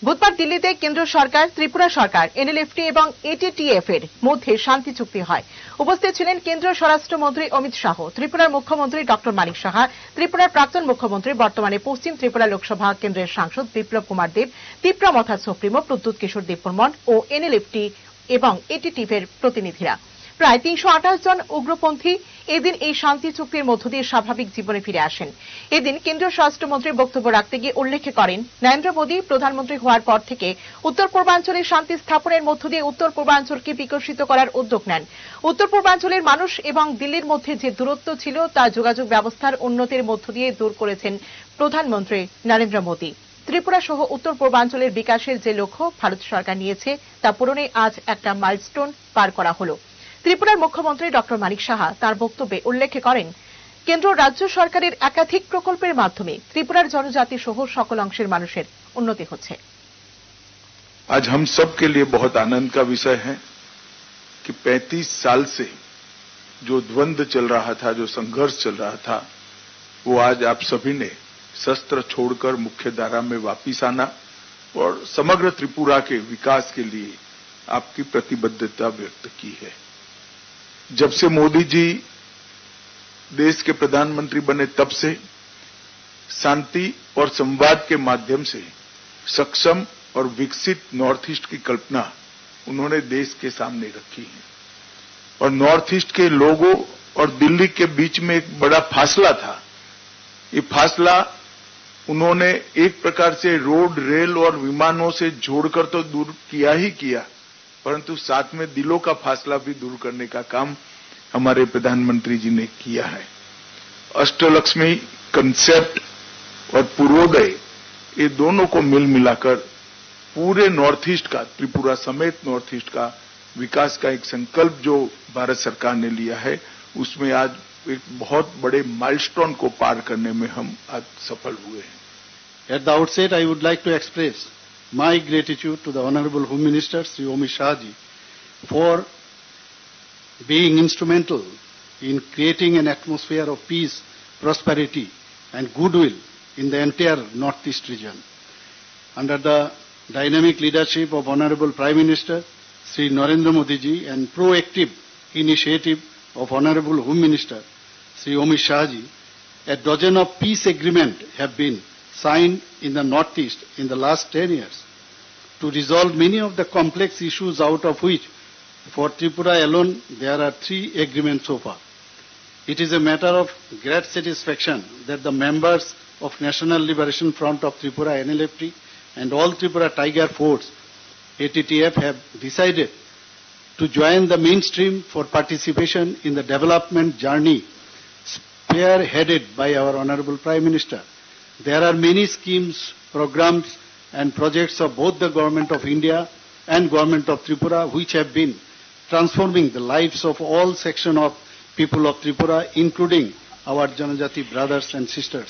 বুধবার দিল্লিতে কেন্দ্র সরকার, ত্রিপুরা সরকার, এনএলএফটি এবং এটিটিএফ এর মধ্যে শান্তি চুক্তি হয়। উপস্থিত ছিলেন কেন্দ্রীয় স্বরাষ্ট্রমন্ত্রী অমিত শাহ, ত্রিপুরার মুখ্যমন্ত্রী ডক্টর মানিক সাহা, ত্রিপুরার প্রাক্তন মুখ্যমন্ত্রী, বর্তমানে পশ্চিম ত্রিপুরা লোকসভা কেন্দ্রের সাংসদ বিপ্লব কুমার দেব, তিপ্রা মথা সুপ্রিমো প্রদ্যুৎ কিশোর দেববর্মন ও এনএলএফটি এবং এটিটিএফ এর প্রতিনিধিরা। প্রায় ৩২৮ জন উগ্রপন্থী এদিন এই শান্তি চুক্তির মধ্য দিয়ে স্বাভাবিক জীবনে ফিরে আসেন। এদিন কেন্দ্রীয় স্বরাষ্ট্রমন্ত্রী বক্তব্য রাখতে গিয়ে উল্লেখ করেন, নরেন্দ্র মোদী প্রধানমন্ত্রী হওয়ার পর থেকে উত্তর পূর্বাঞ্চলে শান্তি স্থাপনের মধ্য দিয়ে উত্তর পূর্বাঞ্চলকে বিকশিত করার উদ্যোগ নেন। উত্তর পূর্বাঞ্চলের মানুষ এবং দিল্লির মধ্যে যে দূরত্ব ছিল তা যোগাযোগ ব্যবস্থার উন্নতির মধ্য দিয়ে দূর করেছেন প্রধানমন্ত্রী নরেন্দ্র মোদী। ত্রিপুরা সহ উত্তর পূর্বাঞ্চলের বিকাশের যে লক্ষ্য ভারত সরকার নিয়েছে তা পূরণে আজ একটা মাইলস্টোন পার করা হল। ত্রিপুরার মুখ্যমন্ত্রী ডক্টর মানিক সাহা তার বক্তব্যে উল্লেখ করেন, কেন্দ্র রাজ্য সরকারের একাধিক প্রকল্পের মাধ্যমে ত্রিপুরার জনজাতি সহ সকল অংশের মানুষের উন্নতি হচ্ছে। आज हम सब के लिए बहुत आनंद का विषय है कि 35 साल से जो द्वंद्व चल रहा था, जो संघर्ष चल रहा था, वो आज आप सभी ने शस्त्र छोड़कर मुख्यधारा में वापिस आना और समग्र त्रिपुरा के विकास के लिए आपकी प्रतिबद्धता व्यक्त की है। जब से मोदी जी देश के प्रधानमंत्री बने तब से शांति और संवाद के माध्यम से सक्षम और विकसित नॉर्थ ईस्ट की कल्पना उन्होंने देश के सामने रखी है। और नॉर्थ ईस्ट के लोगों और दिल्ली के बीच में एक बड़ा फासला था। ये फासला उन्होंने एक प्रकार से रोड, रेल और विमानों से जोड़कर तो दूर किया ही किया, परंतु साथ में दिलों का फासला भी दूर करने का काम हमारे प्रधानमंत्री जी ने किया है। अष्टलक्ष्मी कंसेप्ट और पूर्वोदय, ये दोनों को मिल मिलाकर पूरे नॉर्थ ईस्ट का, त्रिपुरा समेत नॉर्थ ईस्ट का विकास का एक संकल्प जो भारत सरकार ने लिया है, उसमें आज एक बहुत बड़े माइलस्टोन को पार करने में हम आज सफल हुए हैं। At the outset, I would like to express my gratitude to the Honorable Home Minister, Sri Amit Shah ji, for being instrumental in creating an atmosphere of peace, prosperity and goodwill in the entire Northeast region. Under the dynamic leadership of Honorable Prime Minister Sri Narendra Modi ji and proactive initiative of Honorable Home Minister Sri Amit Shah ji, a dozen of peace agreements have been signed in the Northeast in the last 10 years to resolve many of the complex issues, out of which for Tripura alone there are 3 agreements so far. It is a matter of great satisfaction that the members of National Liberation Front of Tripura, NLFT, and all Tripura Tiger Force, ATTF, have decided to join the mainstream for participation in the development journey spearheaded by our Honorable Prime Minister. There are many schemes, programs and projects of both the Government of India and Government of Tripura which have been transforming the lives of all sections of people of Tripura, including our Janajati brothers and sisters.